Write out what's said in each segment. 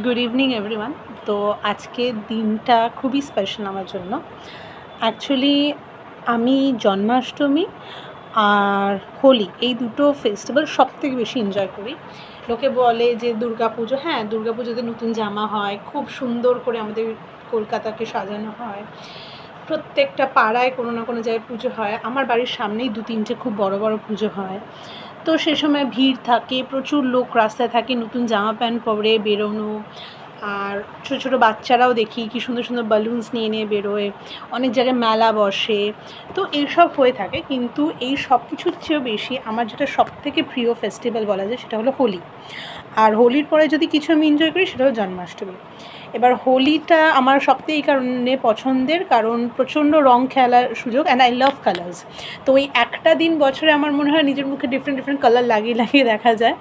Good evening everyone. তো আজকের দিনটা খুবই স্পেশাল আমার জন্য। অ্যাকচুয়ালি আমি জন্মাষ্টমী আর হোলি এই দুটো ফেস্টিভ্যাল সবথেকে বেশি এনজয় করি। লোকে বলে যে দুর্গাপুজো, হ্যাঁ দুর্গাপুজোতে নতুন জামা হয়, খুব সুন্দর করে আমাদের কলকাতাকে সাজানো হয়, প্রত্যেকটা পাড়ায় কোনো না কোনো জায়গায় পুজো হয়। আমার বাড়ির সামনেই 2-3টে খুব বড় বড় পুজো হয়। তো সে সময় ভিড় থাকে, প্রচুর লোক রাস্তায় থাকে, নতুন জামা প্যান্ট পরে বেরোনো, আর ছোটো ছোটো বাচ্চারাও দেখি কী সুন্দর সুন্দর বালুনস নিয়ে নিয়ে বেরোয়, অনেক জায়গায় মেলা বসে। তো এইসব হয়ে থাকে, কিন্তু এই সব কিছুর চেয়েও বেশি আমার যেটা সবথেকে প্রিয় ফেস্টিভ্যাল বলা যায় সেটা হলো হোলি। আর হোলির পরে যদি কিছু আমি এনজয় করি সেটা হলো জন্মাষ্টমী। এবার হোলিটা আমার সবথেকে এই কারণে পছন্দের, কারণ প্রচণ্ড রং খেলার সুযোগ, অ্যান্ড আই লাভ কালার্স। তো ওই একটা দিন বছরে আমার মনে হয় নিজের মুখে ডিফারেন্ট ডিফারেন্ট কালার লাগিয়ে লাগিয়ে দেখা যায়।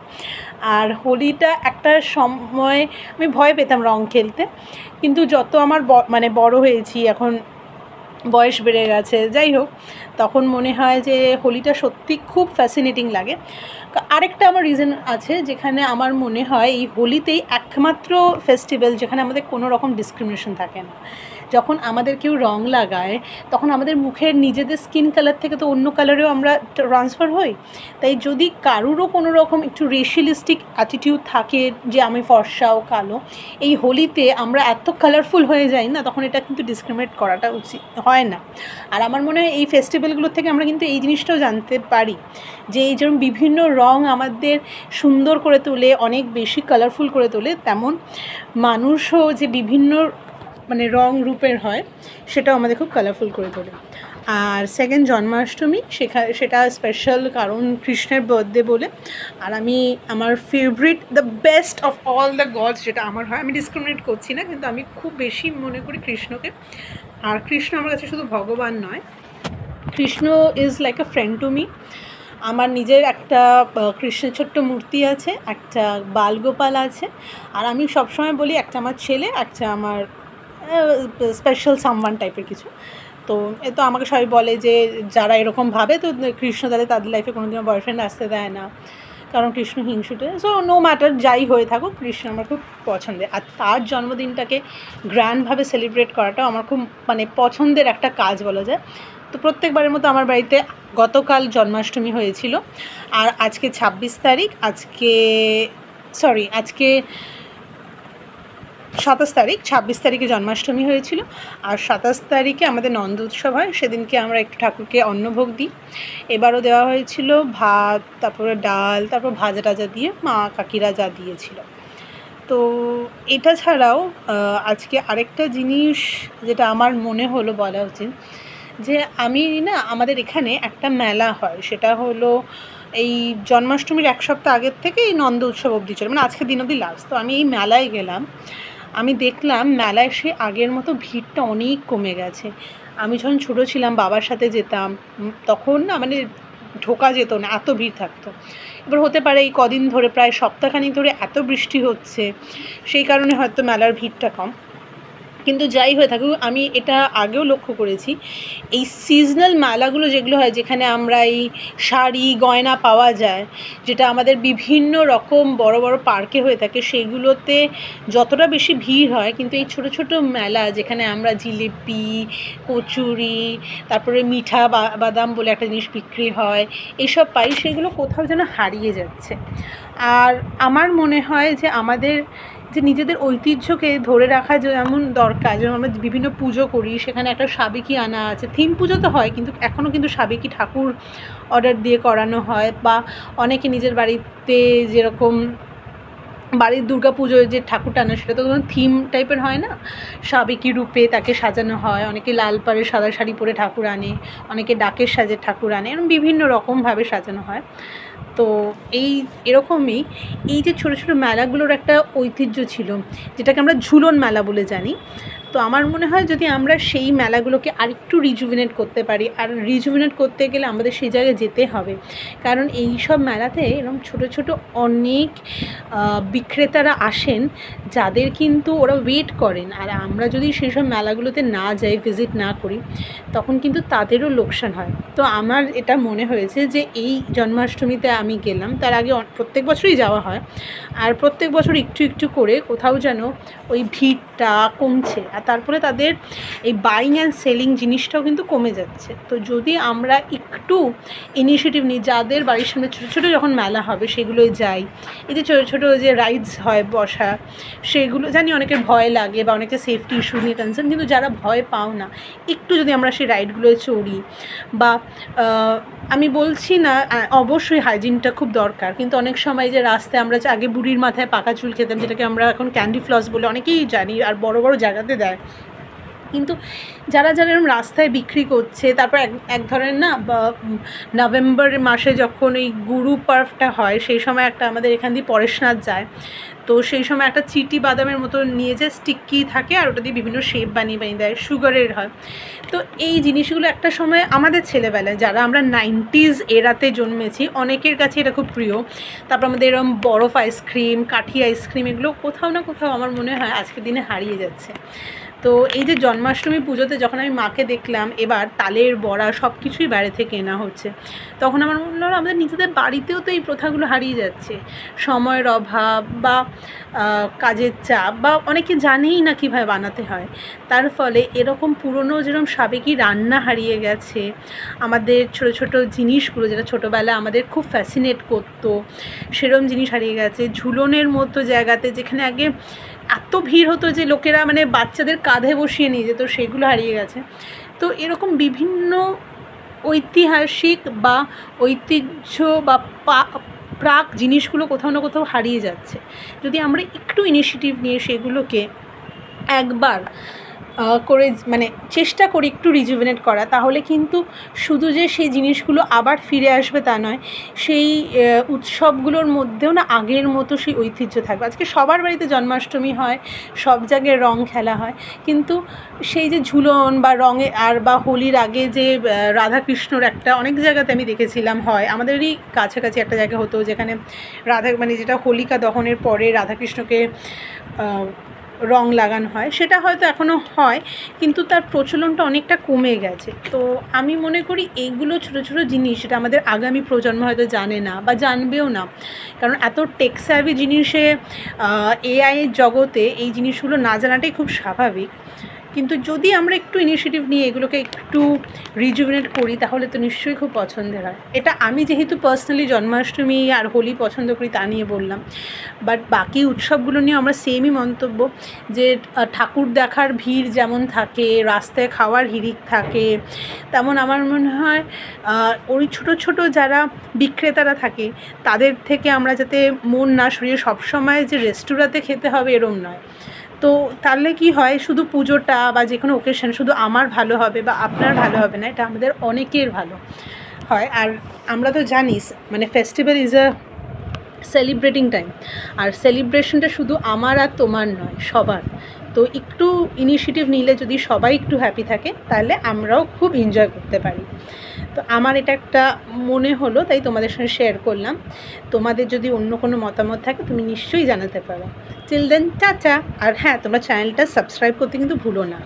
আর হোলিটা একটা সময় আমি ভয় পেতাম রং খেলতে, কিন্তু যত আমার মানে বড় হয়েছি, এখন বয়স বেড়ে গেছে, যাই হোক, তখন মনে হয় যে হোলিটা সত্যি খুব ফ্যাসিনেটিং লাগে। আরেকটা আমার রিজন আছে, যেখানে আমার মনে হয় এই হোলিতেই একমাত্র ফেস্টিভ্যাল যেখানে আমাদের কোনো রকম ডিসক্রিমিনেশন থাকে না। যখন আমাদের কেউ রং লাগায়, তখন আমাদের মুখের নিজেদের স্কিন কালার থেকে তো অন্য কালারেও আমরা ট্রান্সফার হই। তাই যদি কারুরও কোনো রকম একটু রেশিয়ালিস্টিক অ্যাটিটিউড থাকে যে আমি ফর্সা ও কালো, এই হোলিতে আমরা এত কালারফুল হয়ে যাই না, তখন এটা কিন্তু ডিসক্রিমিনেট করাটা উচিত হয় না। আর আমার মনে হয় এই ফেস্টিভ্যালগুলোর থেকে আমরা কিন্তু এই জিনিসটাও জানতে পারি যে এই যেরকম বিভিন্ন রং আমাদের সুন্দর করে তোলে, অনেক বেশি কালারফুল করে তোলে, তেমন মানুষও যে বিভিন্ন মানে রং রূপের হয় সেটাও আমাদের খুব কালারফুল করে তোলে। আর সেকেন্ড জন্মাষ্টমী, সেটা স্পেশাল কারণ কৃষ্ণের বার্থডে বলে। আর আমি আমার favourite, the best of all the gods যেটা আমার হয়, আমি ডিসক্রিমিনেট করছি না, কিন্তু আমি খুব বেশি মনে করি কৃষ্ণকে। আর কৃষ্ণ আমার কাছে শুধু ভগবান নয়, Krishna is like a friend to me. আমার নিজের একটা কৃষ্ণের ছোট্ট মূর্তি আছে, একটা বালগোপাল আছে, আর আমি সবসময় বলি একটা আমার ছেলে, একটা আমার স্পেশাল সামওয়ান টাইপের কিছু। তো এ তো আমাকে সবাই বলে যে যারা এরকম ভাবে, তো কৃষ্ণ তাদের লাইফে কোনো দিনও বয়ফ্রেন্ড আসতে দেয় না, কারণ কৃষ্ণ হিংসুটে। সো নো ম্যাটার যাই হয়ে থাকুক, কৃষ্ণ আমার খুব পছন্দের। আর তার জন্মদিনটাকে গ্র্যান্ডভাবে সেলিব্রেট করাটাও আমার খুব মানে পছন্দের একটা কাজ বলা যায়। তো প্রত্যেকবারের মতো আমার বাড়িতে গতকাল জন্মাষ্টমী হয়েছিল, আর আজকে 26 তারিখ, আজকে 27 তারিখ, 26 তারিখে জন্মাষ্টমী হয়েছিল। আর 27 তারিখে আমাদের নন্দ উৎসব হয়, সেদিনকে আমরা একটু ঠাকুরকে অন্নভোগ দিই। এবারও দেওয়া হয়েছিল ভাত, তারপরে ডাল, তারপর ভাজা টাজা দিয়ে মা কাকিরা যা দিয়েছিল। তো এটা ছাড়াও আজকে আরেকটা জিনিস যেটা আমার মনে হলো বলা উচিত, যে আমি না, আমাদের এখানে একটা মেলা হয়, সেটা হলো এই জন্মাষ্টমীর এক সপ্তাহ আগের থেকে এই নন্দ উৎসব অবধি চলে, মানে আজকের দিন অবধি লাস্ট। তো আমি এই মেলায় গেলাম, আমি দেখলাম মেলায় সে আগের মতো ভিড়টা অনেক কমে গেছে। আমি যখন ছোটো ছিলাম বাবার সাথে যেতাম, তখন না মানে ঢোকা যেত না, এত ভিড় থাকতো। এবার হতে পারে এই কদিন ধরে, প্রায় সপ্তাহখানিক ধরে এত বৃষ্টি হচ্ছে, সেই কারণে হয়তো মেলার ভিড়টা কম। কিন্তু যাই হয়ে থাকুক, আমি এটা আগেও লক্ষ্য করেছি, এই সিজনাল মেলাগুলো যেগুলো হয়, যেখানে আমরা এই শাড়ি গয়না পাওয়া যায়, যেটা আমাদের বিভিন্ন রকম বড় বড় পার্কে হয়ে থাকে, সেইগুলোতে যতটা বেশি ভিড় হয়, কিন্তু এই ছোটো ছোটো মেলা যেখানে আমরা জিলিপি, কচুরি, তারপরে মিঠা বাদাম বলে একটা জিনিস বিক্রি হয়, এইসব পাই, সেগুলো কোথাও যেন হারিয়ে যাচ্ছে। আর আমার মনে হয় যে আমাদের যে নিজেদের ঐতিহ্যকে ধরে রাখা যেমন দরকার, যেমন আমরা বিভিন্ন পুজো করি, সেখানে একটা সাবেকি আনা আছে, থিম পুজো তো হয়, কিন্তু এখনও কিন্তু সাবেকি ঠাকুর অর্ডার দিয়ে করানো হয়, বা অনেকে নিজের বাড়িতে যেরকম বাড়ির দুর্গা পুজোয় যে ঠাকুরটা আনে, সেটা তো কোনো থিম টাইপের হয় না, সাবেকি রূপে তাকে সাজানো হয়। অনেকে লাল পাড়ে সাদা শাড়ি পরে ঠাকুর আনে, অনেকে ডাকের সাজে ঠাকুর আনে, এরকম বিভিন্ন রকমভাবে সাজানো হয়। তো এরকমই এই যে ছোটো ছোটো মেলাগুলোর একটা ঐতিহ্য ছিল, যেটাকে আমরা ঝুলন মেলা বলে জানি। তো আমার মনে হয় যদি আমরা সেই মেলাগুলোকে আরেকটু রিজুভিনেট করতে পারি, আর রিজুভিনেট করতে গেলে আমাদের সেই জায়গায় যেতে হবে, কারণ এই সব মেলাতে এরকম ছোট ছোট অনেক বিক্রেতারা আসেন যাদের কিন্তু ওরা ওয়েট করেন, আর আমরা যদি সেই সব মেলাগুলোতে না যাই, ভিজিট না করি, তখন কিন্তু তাদেরও লোকসান হয়। তো আমার এটা মনে হয়েছে যে এই জন্মাষ্টমীতে আমি গেলাম, তার আগে প্রত্যেক বছরই যাওয়া হয়, আর প্রত্যেক বছর একটু একটু করে কোথাও যেন ওই ভিড়টা কমছে, আর তারপরে তাদের এই বাইং অ্যান্ড সেলিং জিনিসটাও কিন্তু কমে যাচ্ছে। তো যদি আমরা একটু ইনিশিয়েটিভ নিই, যাদের বাড়ির সামনে ছোটো ছোটো যখন মেলা হবে সেগুলোয় যাই, এই যে ছোটো ছোটো যে রাইডস হয় বসা, সেগুলো জানি অনেকের ভয় লাগে বা অনেকের সেফটি ইস্যু নিয়ে কনসার্ন, কিন্তু যারা ভয় পাও না, একটু যদি আমরা সেই রাইডগুলোয় চড়ি, বা আমি বলছি না অবশ্যই হাইজিনটা খুব দরকার, কিন্তু অনেক সময় যে রাস্তায় আমরা যে আগে বুড়ির মাথায় পাকা চুল খেতাম, যেটাকে আমরা এখন ক্যান্ডি ফ্লস বলে অনেকেই জানি, আর বড় বড় জায়গাতে দেয়, কিন্তু যারা যারা এরকম রাস্তায় বিক্রি করছে, তারপর এক ধরনের না নভেম্বর মাসে যখন এই গুরু পার্বটা হয়, সেই সময় একটা আমাদের এখান দিয়ে পরেশনাথ যায়, তো সেই সময় একটা চিটি বাদামের মতো নিয়ে যে স্টিকি থাকে, আর ওটা দিয়ে বিভিন্ন শেপ বানিয়ে বানিয়ে দেয়, সুগারের হয়। তো এই জিনিসগুলো একটা সময় আমাদের ছেলেবেলায় যারা আমরা 90s এরাতে জন্মেছি, অনেকের কাছে এটা খুব প্রিয়। তারপর আমাদের এরকম বরফ আইসক্রিম, কাঠি আইসক্রিম, এগুলো কোথাও না কোথাও আমার মনে হয় আজকের দিনে হারিয়ে যাচ্ছে। তো এই যে জন্মাষ্টমী পুজোতে যখন আমি মাকে দেখলাম এবার তালের বড়া সব কিছুই বাইরে থেকে কেনা হচ্ছে, তখন আমার মনে হলো আমাদের নিজেদের বাড়িতেও তো এই প্রথাগুলো হারিয়ে যাচ্ছে। সময়ের অভাব বা কাজের চাপ, বা অনেকে জানেই না কীভাবে বানাতে হয়, তার ফলে এরকম পুরনো যেরকম সাবেকি রান্না হারিয়ে গেছে, আমাদের ছোটো ছোটো জিনিসগুলো যেটা ছোটোবেলা আমাদের খুব ফ্যাসিনেট করতো, সেরকম জিনিস হারিয়ে গেছে। ঝুলনের মতো জায়গাতে যেখানে আগে এত ভিড় হতো যে লোকেরা মানে বাচ্চাদের কাঁধে বসিয়ে নিয়ে যেত, সেগুলো হারিয়ে গেছে। তো এরকম বিভিন্ন ঐতিহাসিক বা ঐতিহ্য বা প্রাক জিনিসগুলো কোথাও না কোথাও হারিয়ে যাচ্ছে। যদি আমরা একটু ইনিশিয়েটিভ নিয়ে সেগুলোকে একবার করে মানে চেষ্টা করি একটু রিজুভিনেট করা, তাহলে কিন্তু শুধু যে সেই জিনিসগুলো আবার ফিরে আসবে তা নয়, সেই উৎসবগুলোর মধ্যেও না আগের মতো সেই ঐতিহ্য থাকবে। আজকে সবার বাড়িতে জন্মাষ্টমী হয়, সব জায়গায় রং খেলা হয়, কিন্তু সেই যে ঝুলন বা রঙে আর বা হোলির আগে যে রাধাকৃষ্ণর একটা অনেক জায়গাতে আমি দেখেছিলাম হয়, আমাদেরই কাছাকাছি একটা জায়গা হতো যেখানে মানে যেটা হোলিকা দহনের পরে রাধাকৃষ্ণকে রং লাগানো হয়, সেটা হয়তো এখনও হয়, কিন্তু তার প্রচলনটা অনেকটা কমে গেছে। তো আমি মনে করি এইগুলো ছোটো ছোটো জিনিস যেটা আমাদের আগামী প্রজন্ম হয়তো জানে না বা জানবেও না, কারণ এত টেক স্যাভি জিনিসে এআইয়ের জগতে এই জিনিসগুলো না জানাটাই খুব স্বাভাবিক। কিন্তু যদি আমরা একটু ইনিশিয়েটিভ নিয়ে এগুলোকে একটু রিজুভিনেট করি, তাহলে তো নিশ্চয়ই খুব পছন্দের হয়। এটা আমি যেহেতু পার্সোনালি জন্মাষ্টমী আর হোলি পছন্দ করি তা নিয়ে বললাম, বাট বাকি উৎসবগুলো নিয়ে আমরা সেমই মন্তব্য, যে ঠাকুর দেখার ভিড় যেমন থাকে, রাস্তায় খাওয়ার হিড়িক থাকে, তেমন আমার মনে হয় ওই ছোটো ছোটো যারা বিক্রেতারা থাকে তাদের থেকে আমরা যাতে মন না সরিয়ে সবসময় যে রেস্টুরেন্টে খেতে হবে এরম নয়। তো তাহলে কি হয়, শুধু পুজোটা বা যে কোনো ওকেশন শুধু আমার ভালো হবে বা আপনার ভালো হবে না, এটা আমাদের অনেকের ভালো হয়। আর আমরা তো জানিস মানে festival is a celebrating time, আর সেলিব্রেশনটা শুধু আমার আর তোমার নয়, সবার। তো একটু ইনিশিয়েটিভ নিলে যদি সবাই একটু হ্যাপি থাকে, তাহলে আমরাও খুব এনজয় করতে পারি। তো আমার এটা একটা মনে হলো, তাই তোমাদের সঙ্গে শেয়ার করলাম। তোমাদের যদি অন্য কোনো মতামত থাকে তুমি নিশ্চয়ই জানাতে পারো। Till then tata. আর হ্যাঁ, তোমরা চ্যানেলটা সাবস্ক্রাইব করতে কিন্তু ভুলো না।